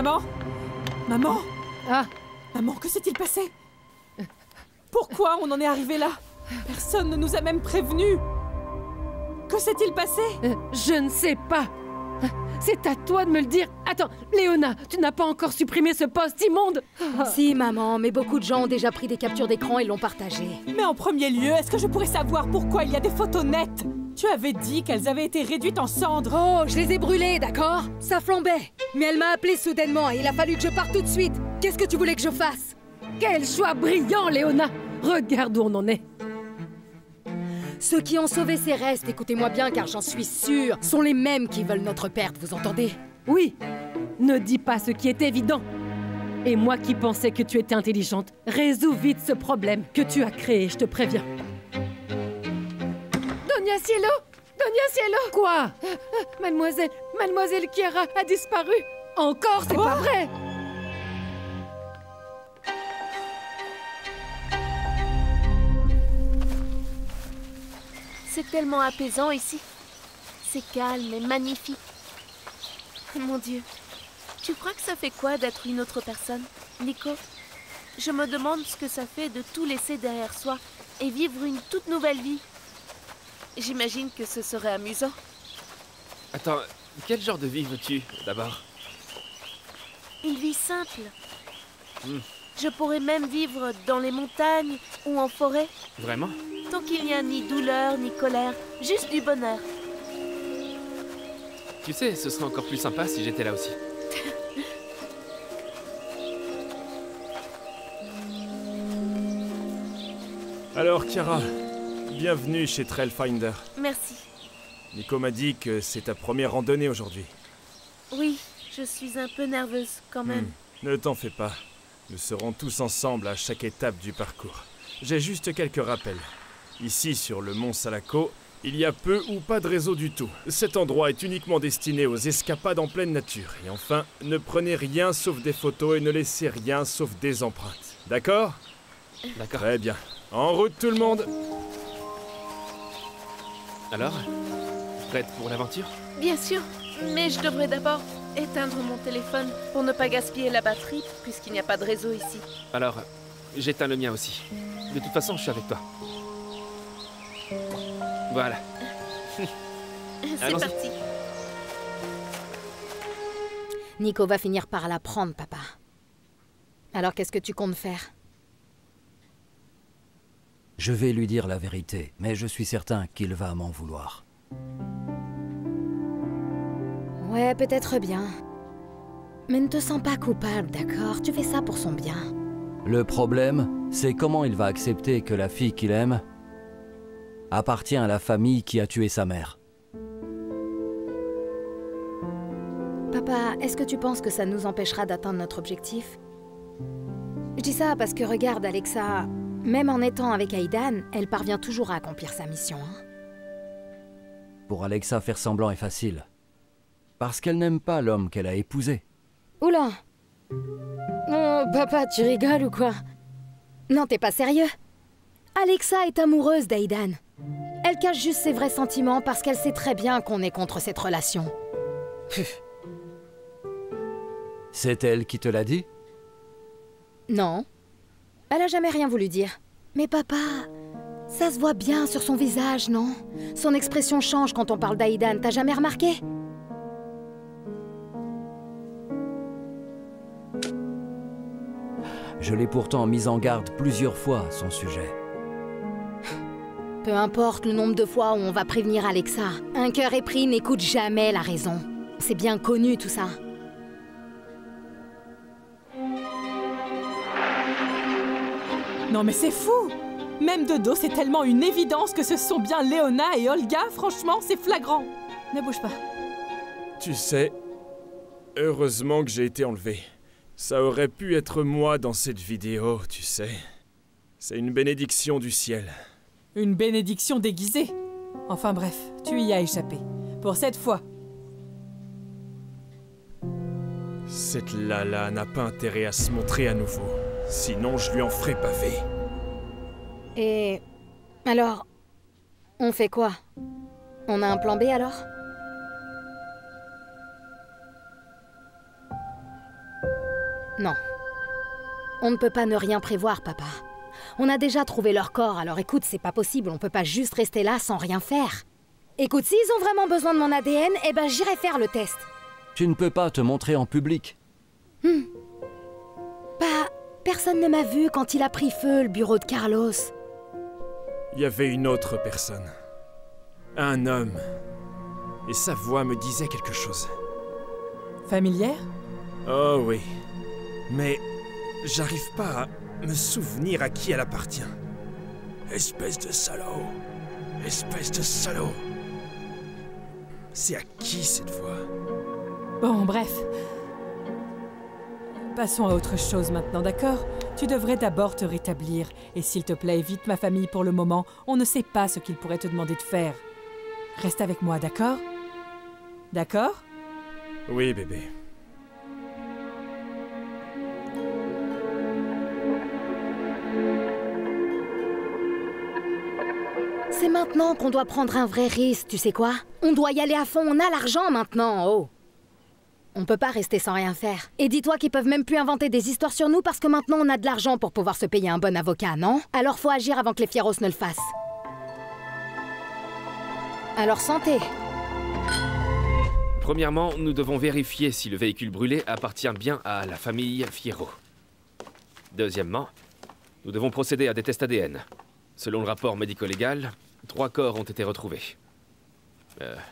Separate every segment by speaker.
Speaker 1: Maman? Maman?
Speaker 2: Ah!
Speaker 1: Maman, que s'est-il passé? Pourquoi on en est arrivé là? Personne ne nous a même prévenus. Que s'est-il passé?
Speaker 2: Je ne sais pas. C'est à toi de me le dire. Attends, Léona, tu n'as pas encore supprimé ce post immonde?
Speaker 3: Si, maman, mais beaucoup de gens ont déjà pris des captures d'écran et l'ont partagé.
Speaker 1: Mais en premier lieu, est-ce que je pourrais savoir pourquoi il y a des photos nettes? Tu avais dit qu'elles avaient été réduites en cendres.
Speaker 3: Oh, je les ai brûlées, d'accord? Ça flambait. Mais elle m'a appelée soudainement et il a fallu que je parte tout de suite. Qu'est-ce que tu voulais que je fasse?
Speaker 2: Quel choix brillant, Léona! Regarde où on en est.
Speaker 3: Ceux qui ont sauvé ces restes, écoutez-moi bien car j'en suis sûre, sont les mêmes qui veulent notre perte, vous entendez?
Speaker 2: Oui, ne dis pas ce qui est évident. Et moi qui pensais que tu étais intelligente, résous vite ce problème que tu as créé, je te préviens. Donia Cielo! Donia Cielo! Quoi? Mademoiselle Chiara a disparu! Encore, c'est pas vrai!
Speaker 4: C'est tellement apaisant ici. C'est calme et magnifique. Mon Dieu, tu crois que ça fait quoi d'être une autre personne, Nico? Je me demande ce que ça fait de tout laisser derrière soi et vivre une toute nouvelle vie. J'imagine que ce serait amusant.
Speaker 5: Attends, quel genre de vie veux-tu, d'abord?
Speaker 4: Une vie simple. Je pourrais même vivre dans les montagnes ou en forêt.
Speaker 5: Vraiment?
Speaker 4: Tant qu'il n'y a ni douleur, ni colère, juste du bonheur.
Speaker 5: Tu sais, ce serait encore plus sympa si j'étais là aussi.
Speaker 6: Alors, Chiara, bienvenue chez Trailfinder.
Speaker 4: Merci.
Speaker 6: Nico m'a dit que c'est ta première randonnée aujourd'hui.
Speaker 4: Oui, je suis un peu nerveuse quand même.
Speaker 6: Ne t'en fais pas. Nous serons tous ensemble à chaque étape du parcours. J'ai juste quelques rappels. Ici, sur le mont Salaco, il y a peu ou pas de réseau du tout. Cet endroit est uniquement destiné aux escapades en pleine nature. Et enfin, ne prenez rien sauf des photos et ne laissez rien sauf des empreintes. D'accord?
Speaker 5: D'accord.
Speaker 6: Très bien. En route tout le monde!
Speaker 5: Alors, prête pour l'aventure?
Speaker 4: Bien sûr, mais je devrais d'abord éteindre mon téléphone pour ne pas gaspiller la batterie puisqu'il n'y a pas de réseau ici.
Speaker 5: Alors, j'éteins le mien aussi. De toute façon, je suis avec toi. Voilà.
Speaker 4: C'est
Speaker 5: Allons-y.
Speaker 4: parti.
Speaker 3: Nico va finir par la prendre, papa. Alors qu'est-ce que tu comptes faire?
Speaker 7: Je vais lui dire la vérité, mais je suis certain qu'il va m'en vouloir.
Speaker 3: Ouais, peut-être bien. Mais ne te sens pas coupable, d'accord? Tu fais ça pour son bien.
Speaker 7: Le problème, c'est comment il va accepter que la fille qu'il aime appartient à la famille qui a tué sa mère.
Speaker 3: Papa, est-ce que tu penses que ça nous empêchera d'atteindre notre objectif? Je dis ça parce que regarde, Alexa, même en étant avec Aidan, elle parvient toujours à accomplir sa mission. Hein?
Speaker 7: Pour Alexa, faire semblant est facile. Parce qu'elle n'aime pas l'homme qu'elle a épousé.
Speaker 3: Oula! Oh, papa, tu rigoles ou quoi? Non, t'es pas sérieux? Alexa est amoureuse d'Aidan. Elle cache juste ses vrais sentiments parce qu'elle sait très bien qu'on est contre cette relation.
Speaker 7: C'est elle qui te l'a dit?
Speaker 3: Non. Elle a jamais rien voulu dire. Mais papa, ça se voit bien sur son visage, non? Son expression change quand on parle d'Aidan, t'as jamais remarqué?
Speaker 7: Je l'ai pourtant mise en garde plusieurs fois à son sujet.
Speaker 3: Peu importe le nombre de fois où on va prévenir Alexa, un cœur épris n'écoute jamais la raison. C'est bien connu tout ça.
Speaker 1: Non mais c'est fou! Même de dos, c'est tellement une évidence que ce sont bien Léona et Olga, franchement, c'est flagrant. Ne bouge pas.
Speaker 6: Tu sais, heureusement que j'ai été enlevé. Ça aurait pu être moi dans cette vidéo, tu sais. C'est une bénédiction du ciel.
Speaker 1: Une bénédiction déguisée. Enfin bref, tu y as échappé. Pour cette fois.
Speaker 6: Cette Lala n'a pas intérêt à se montrer à nouveau. Sinon, je lui en ferai pavé.
Speaker 3: Et... alors... on fait quoi? On a un plan B alors? Non. On ne peut pas ne rien prévoir, papa. On a déjà trouvé leur corps, alors écoute, c'est pas possible, on peut pas juste rester là sans rien faire. Écoute, s'ils ont vraiment besoin de mon ADN, eh ben j'irai faire le test.
Speaker 7: Tu ne peux pas te montrer en public.
Speaker 3: Personne ne m'a vu quand il a pris feu, le bureau de Carlos.
Speaker 6: Il y avait une autre personne. Un homme. Et sa voix me disait quelque chose.
Speaker 1: Familière?
Speaker 6: Oh oui. Mais j'arrive pas à me souvenir à qui elle appartient. Espèce de salaud. Espèce de salaud. C'est à qui cette voix?
Speaker 1: Bon, bref. Passons à autre chose maintenant, d'accord? Tu devrais d'abord te rétablir. Et s'il te plaît, évite ma famille pour le moment. On ne sait pas ce qu'ils pourraient te demander de faire. Reste avec moi, d'accord? D'accord?
Speaker 6: Oui, bébé.
Speaker 3: C'est maintenant qu'on doit prendre un vrai risque, tu sais quoi? On doit y aller à fond, on a l'argent maintenant, oh! On peut pas rester sans rien faire. Et dis-toi qu'ils peuvent même plus inventer des histoires sur nous parce que maintenant on a de l'argent pour pouvoir se payer un bon avocat, non? Alors faut agir avant que les Fieros ne le fassent. Alors santé!
Speaker 5: Premièrement, nous devons vérifier si le véhicule brûlé appartient bien à la famille Fierro. Deuxièmement, nous devons procéder à des tests ADN. Selon le rapport médico-légal, 3 corps ont été retrouvés.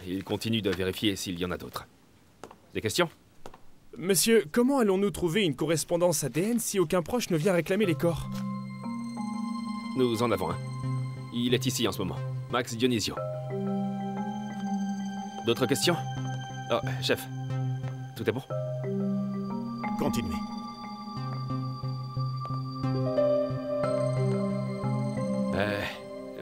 Speaker 5: Il continue de vérifier s'il y en a d'autres. Des questions?
Speaker 6: Monsieur, comment allons-nous trouver une correspondance ADN si aucun proche ne vient réclamer les corps?
Speaker 5: Nous en avons un. Il est ici en ce moment. Max Dionisio. D'autres questions? Oh, chef. Tout est bon?
Speaker 8: Continuez.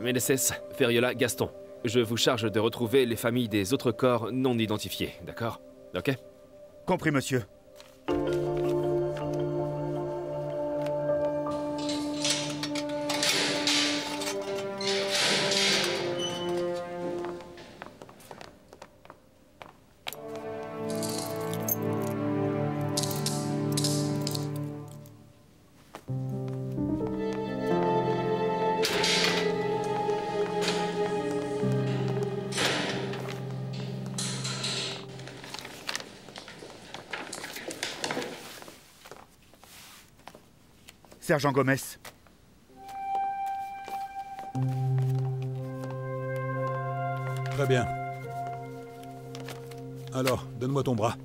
Speaker 5: Meneses, Ferriola, Gaston. Je vous charge de retrouver les familles des autres corps non identifiés, d'accord? Ok?
Speaker 8: Compris, monsieur. Sergent Gomez.
Speaker 9: Très bien. Alors, donne-moi ton bras.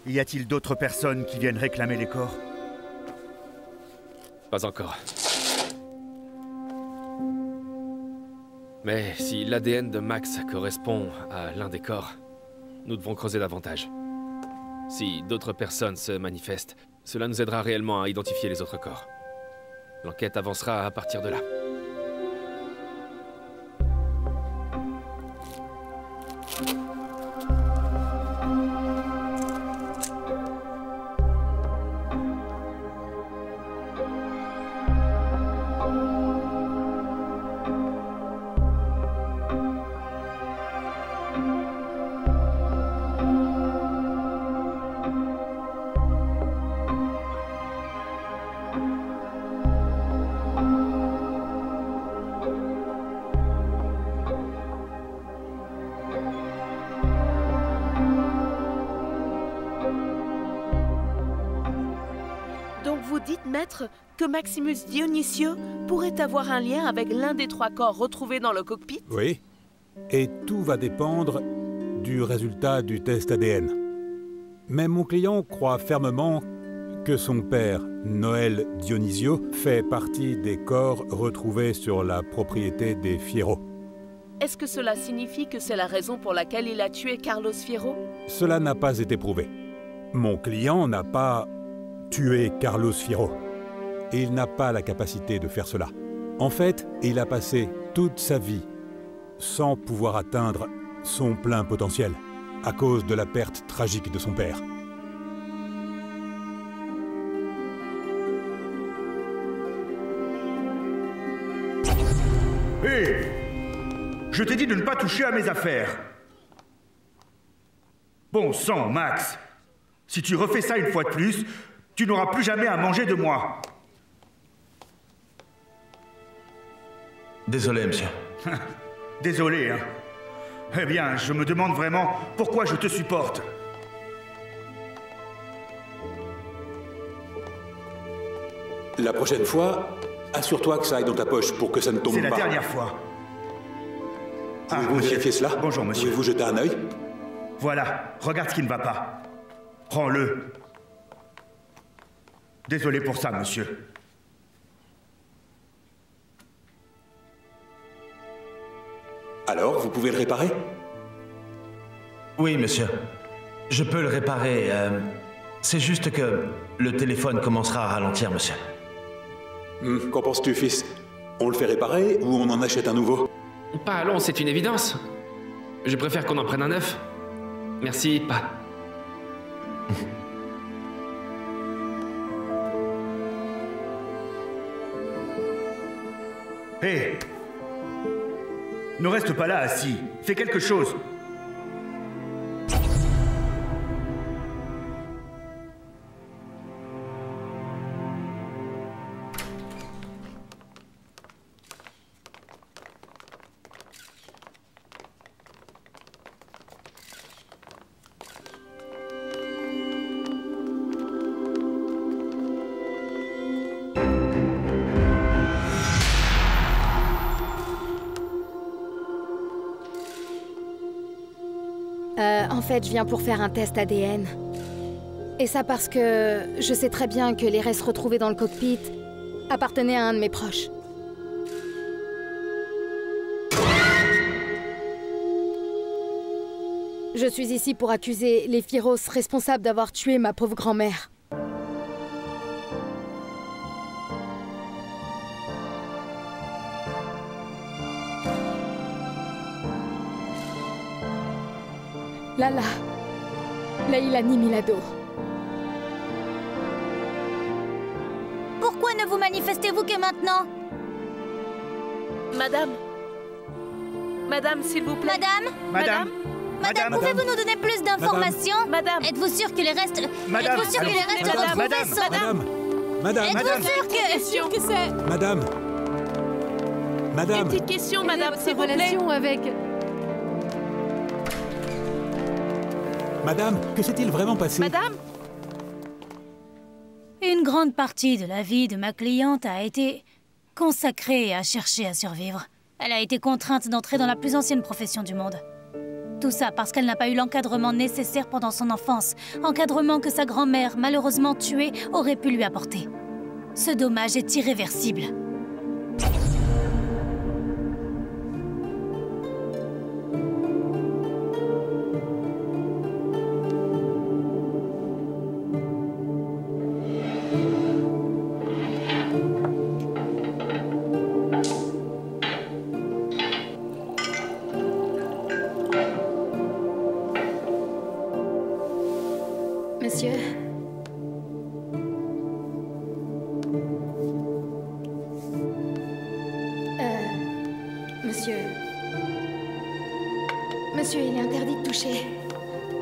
Speaker 8: Y a-t-il d'autres personnes qui viennent réclamer les corps?
Speaker 5: Pas encore. Mais si l'ADN de Max correspond à l'un des corps, nous devons creuser davantage. Si d'autres personnes se manifestent, cela nous aidera réellement à identifier les autres corps. L'enquête avancera à partir de là.
Speaker 4: Dites, maître, que Maximus Dionisio pourrait avoir un lien avec l'un des 3 corps retrouvés dans le cockpit?
Speaker 9: Oui. Et tout va dépendre du résultat du test ADN. Mais mon client croit fermement que son père, Noël Dionisio, fait partie des corps retrouvés sur la propriété des Fierro.
Speaker 4: Est-ce que cela signifie que c'est la raison pour laquelle il a tué Carlos Fierro?
Speaker 9: Cela n'a pas été prouvé. Mon client n'a pas tué Carlos Fierro. Et il n'a pas la capacité de faire cela. En fait, il a passé toute sa vie sans pouvoir atteindre son plein potentiel à cause de la perte tragique de son père.
Speaker 8: Hé! Je t'ai dit de ne pas toucher à mes affaires. Bon sang, Max. Si tu refais ça une fois de plus, tu n'auras plus jamais à manger de moi.
Speaker 10: Désolé, monsieur.
Speaker 8: Désolé, hein. Eh bien, je me demande vraiment pourquoi je te supporte.
Speaker 9: La prochaine fois, assure-toi que ça aille dans ta poche pour que ça ne tombe pas.
Speaker 8: C'est la dernière fois.
Speaker 9: Pouvez-vous vérifier cela?
Speaker 8: Bonjour, monsieur.
Speaker 9: Pouvez-vous jeter un œil?
Speaker 8: Voilà, regarde ce qui ne va pas. Prends-le. Désolé pour ça, monsieur.
Speaker 9: Alors, vous pouvez le réparer?
Speaker 10: Oui, monsieur. Je peux le réparer. C'est juste que le téléphone commencera à ralentir, monsieur.
Speaker 9: Qu'en penses-tu, fils? On le fait réparer ou on en achète un nouveau?
Speaker 5: Pas allons, c'est une évidence. Je préfère qu'on en prenne un neuf. Merci, pas.
Speaker 8: Hé! Ne reste pas là assis. Fais quelque chose.
Speaker 3: En fait, je viens pour faire un test ADN. Et ça parce que je sais très bien que les restes retrouvés dans le cockpit appartenaient à un de mes proches. Je suis ici pour accuser les Fieros responsables d'avoir tué ma pauvre grand-mère. Lala, Leilani Milado.
Speaker 11: Pourquoi ne vous manifestez-vous que maintenant?
Speaker 4: Madame. Madame, s'il vous plaît.
Speaker 11: Madame? Madame, pouvez-vous nous donner plus d'informations?
Speaker 4: Madame.
Speaker 11: Êtes-vous sûr que les restes...
Speaker 8: Madame.
Speaker 11: Êtes-vous sûr que les restes retrouvés sont...
Speaker 9: Madame.
Speaker 11: Êtes-vous sûr que...
Speaker 1: Sûr que c'est...
Speaker 9: Madame.
Speaker 4: Une petite question, madame, s'il vous plaît.
Speaker 2: relation avec...
Speaker 9: Madame, que s'est-il vraiment passé?
Speaker 4: Madame?
Speaker 11: Une grande partie de la vie de ma cliente a été consacrée à chercher à survivre. Elle a été contrainte d'entrer dans la plus ancienne profession du monde. Tout ça parce qu'elle n'a pas eu l'encadrement nécessaire pendant son enfance. Encadrement que sa grand-mère, malheureusement tuée, aurait pu lui apporter. Ce dommage est irréversible.
Speaker 3: Monsieur. Monsieur. Monsieur, il est interdit de toucher.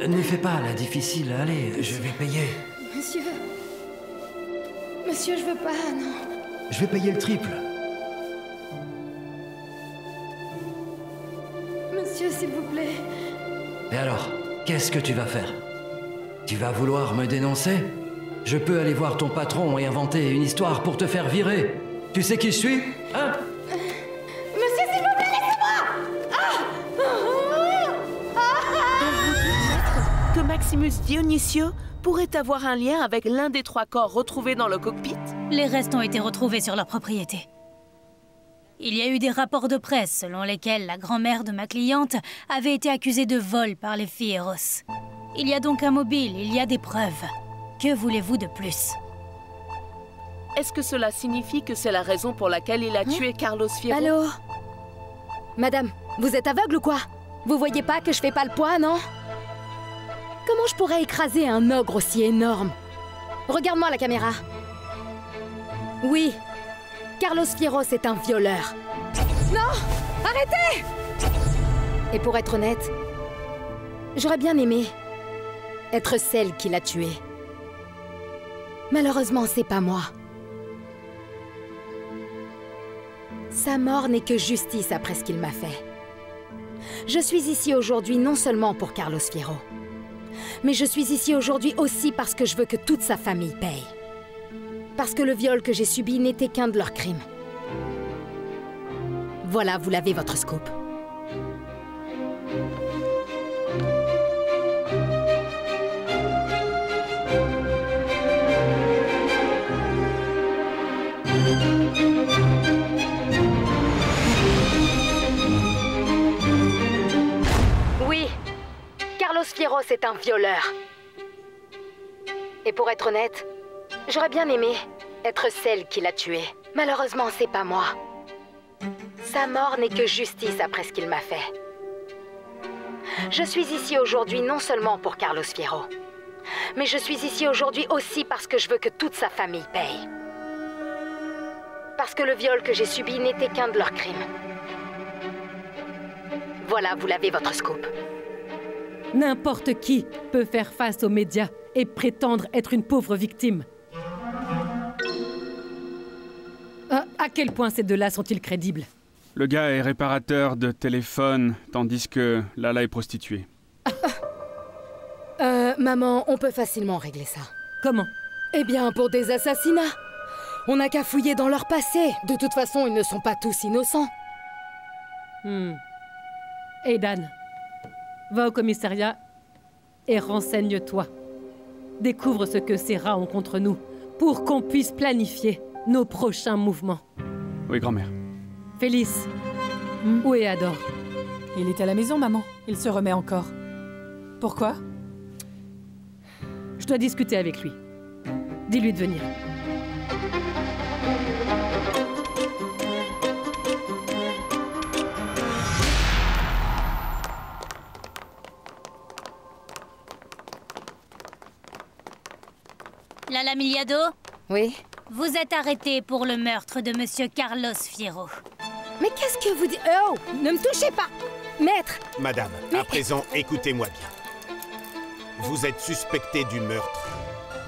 Speaker 7: Ne fais pas la difficile, allez, je vais payer.
Speaker 3: Monsieur. Monsieur, je veux pas, non.
Speaker 7: Je vais payer le triple.
Speaker 3: Monsieur, s'il vous plaît.
Speaker 7: Et alors, qu'est-ce que tu vas faire? Tu vas vouloir me dénoncer? Je peux aller voir ton patron et inventer une histoire pour te faire virer. Tu sais qui je suis? Hein?
Speaker 3: Monsieur, s'il vous plaît, laissez-moi!
Speaker 4: Que Maximus Dionysios pourrait avoir un lien avec l'un des 3 corps retrouvés dans le cockpit?
Speaker 11: Les restes ont été retrouvés sur leur propriété. Il y a eu des rapports de presse selon lesquels la grand-mère de ma cliente avait été accusée de vol par les Fieros. Il y a donc un mobile, il y a des preuves. Que voulez-vous de plus?
Speaker 4: Est-ce que cela signifie que c'est la raison pour laquelle il a tué Carlos Fierro?
Speaker 3: Allô? Madame, vous êtes aveugle ou quoi? Vous voyez pas que je fais pas le poids, non? Comment je pourrais écraser un ogre aussi énorme? Regarde-moi la caméra. Oui, Carlos Fieros est un violeur. Non! Arrêtez! Et pour être honnête, j'aurais bien aimé être celle qui l'a tué. Malheureusement, c'est pas moi. Sa mort n'est que justice après ce qu'il m'a fait. Je suis ici aujourd'hui non seulement pour Carlos Fierro, mais je suis ici aujourd'hui aussi parce que je veux que toute sa famille paye. Parce que le viol que j'ai subi n'était qu'un de leurs crimes. Voilà, vous l'avez, votre scoop. Oui, Carlos Fierro, c'est un violeur. Et pour être honnête, j'aurais bien aimé être celle qui l'a tué. Malheureusement, c'est pas moi. Sa mort n'est que justice après ce qu'il m'a fait. Je suis ici aujourd'hui non seulement pour Carlos Fierro, mais je suis ici aujourd'hui aussi parce que je veux que toute sa famille paye. Parce que le viol que j'ai subi n'était qu'un de leurs crimes. Voilà, vous l'avez, votre scoop.
Speaker 2: N'importe qui peut faire face aux médias et prétendre être une pauvre victime. À quel point ces deux-là sont-ils crédibles?
Speaker 12: Le gars est réparateur de téléphone, tandis que Lala est prostituée.
Speaker 3: Maman, on peut facilement régler ça.
Speaker 2: Comment?
Speaker 3: Eh bien, pour des assassinats. On n'a qu'à fouiller dans leur passé. De toute façon, ils ne sont pas tous innocents.
Speaker 2: Aidan, va au commissariat et renseigne-toi. Découvre ce que ces rats ont contre nous, pour qu'on puisse planifier nos prochains mouvements.
Speaker 12: Oui, grand-mère.
Speaker 2: Félix, où est Ador?
Speaker 1: Il est à la maison, maman. Il se remet encore. Pourquoi?
Speaker 2: Je dois discuter avec lui. Dis-lui de venir.
Speaker 11: Lala Miliado?
Speaker 3: Oui?
Speaker 11: Vous êtes arrêté pour le meurtre de Monsieur Carlos Fierro.
Speaker 3: Mais qu'est-ce que vous dites? Oh! Ne me touchez pas! Maître!
Speaker 13: Madame, à présent, écoutez-moi bien. Vous êtes suspecté du meurtre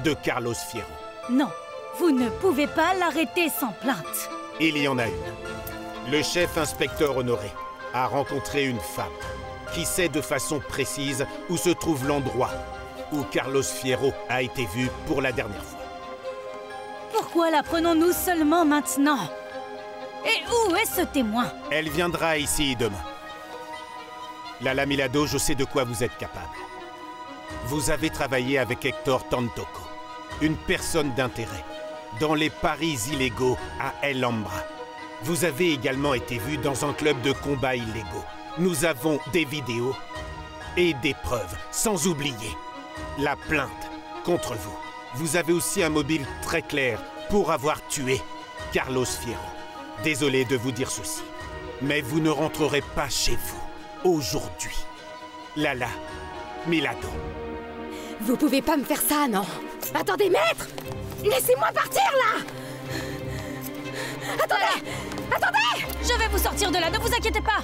Speaker 13: de Carlos Fierro.
Speaker 11: Non, vous ne pouvez pas l'arrêter sans plainte.
Speaker 13: Il y en a une. Le chef inspecteur Honoré a rencontré une femme qui sait de façon précise où se trouve l'endroit où Carlos Fierro a été vu pour la dernière fois.
Speaker 11: Pourquoi l'apprenons-nous seulement maintenant? Et où est ce témoin?
Speaker 13: Elle viendra ici demain. Lala Milado, je sais de quoi vous êtes capable. Vous avez travaillé avec Hector Tantoko, une personne d'intérêt, dans les paris illégaux à El Ambra. Vous avez également été vu dans un club de combat illégaux. Nous avons des vidéos et des preuves, sans oublier la plainte contre vous. Vous avez aussi un mobile très clair pour avoir tué Carlos Fierro. Désolé de vous dire ceci, mais vous ne rentrerez pas chez vous aujourd'hui. Lala Milado.
Speaker 3: Vous pouvez pas me faire ça, non? Attendez, maître! Laissez-moi partir, là! Attendez! Attendez!
Speaker 11: Je vais vous sortir de là, ne vous inquiétez pas!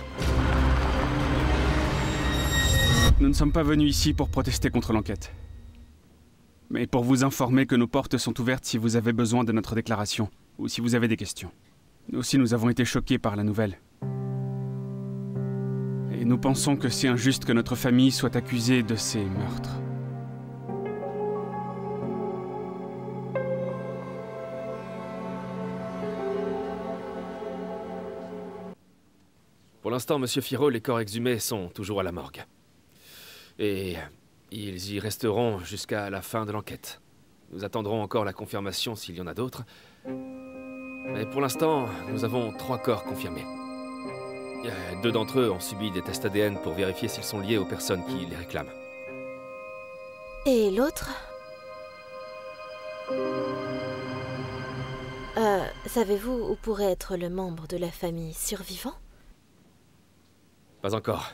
Speaker 12: Nous ne sommes pas venus ici pour protester contre l'enquête. Mais pour vous informer que nos portes sont ouvertes si vous avez besoin de notre déclaration, ou si vous avez des questions. Nous aussi, nous avons été choqués par la nouvelle. Et nous pensons que c'est injuste que notre famille soit accusée de ces meurtres.
Speaker 5: Pour l'instant, Monsieur Fierro, les corps exhumés sont toujours à la morgue. Et ils y resteront jusqu'à la fin de l'enquête. Nous attendrons encore la confirmation s'il y en a d'autres. Mais pour l'instant, nous avons 3 corps confirmés. 2 d'entre eux ont subi des tests ADN pour vérifier s'ils sont liés aux personnes qui les réclament.
Speaker 4: Et l'autre? Savez-vous où pourrait être le membre de la famille survivant?
Speaker 5: Pas encore.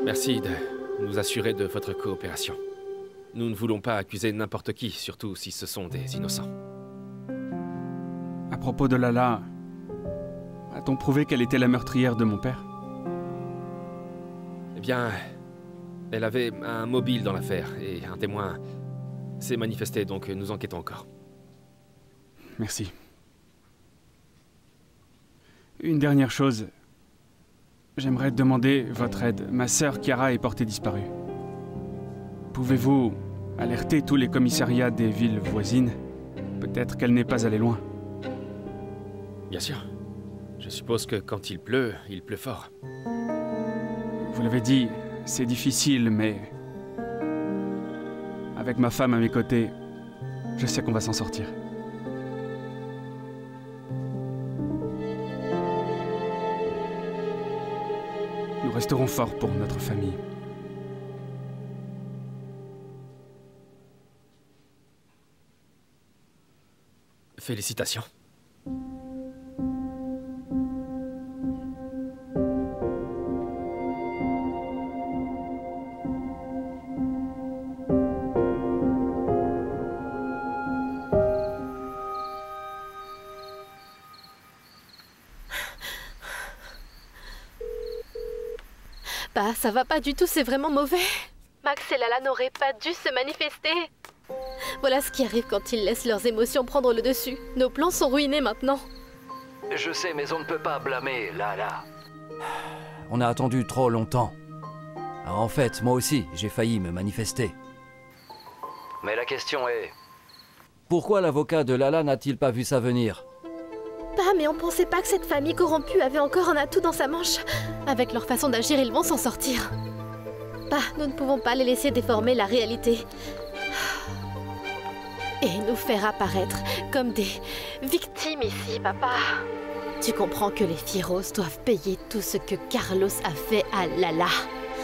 Speaker 5: Merci de nous assurer de votre coopération. Nous ne voulons pas accuser n'importe qui, surtout si ce sont des innocents.
Speaker 12: À propos de Lala, A-t-on prouvé qu'elle était la meurtrière de mon père?
Speaker 5: Eh bien, elle avait un mobile dans l'affaire et un témoin s'est manifesté, donc nous enquêtons encore.
Speaker 12: Merci. Une dernière chose. J'aimerais demander votre aide. Ma sœur Chiara est portée disparue. Pouvez-vous alerter tous les commissariats des villes voisines? Peut-être qu'elle n'est pas allée loin.
Speaker 5: Bien sûr. Je suppose que quand il pleut fort.
Speaker 12: Vous l'avez dit, c'est difficile, mais... avec ma femme à mes côtés, je sais qu'on va s'en sortir. Nous resterons forts pour notre famille.
Speaker 5: Félicitations.
Speaker 4: Bah, ça va pas du tout, c'est vraiment mauvais. Max et Lala n'auraient pas dû se manifester. Voilà ce qui arrive quand ils laissent leurs émotions prendre le dessus. Nos plans sont ruinés maintenant.
Speaker 7: Je sais, mais on ne peut pas blâmer Lala. On a attendu trop longtemps. En fait, moi aussi, j'ai failli me manifester. Mais la question est... pourquoi l'avocat de Lala n'a-t-il pas vu ça venir?
Speaker 4: Bah, mais on pensait pas que cette famille corrompue avait encore un atout dans sa manche. Avec leur façon d'agir, ils vont s'en sortir. Bah, nous ne pouvons pas les laisser déformer la réalité. Et nous faire apparaître comme des victimes ici, papa. Tu comprends que les Fieros doivent payer tout ce que Carlos a fait à Lala.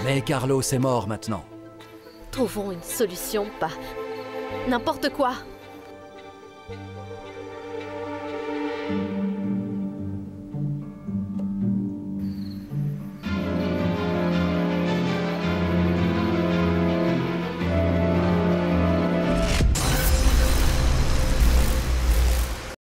Speaker 7: Mais Carlos est mort maintenant.
Speaker 4: Trouvons une solution, pas n'importe quoi.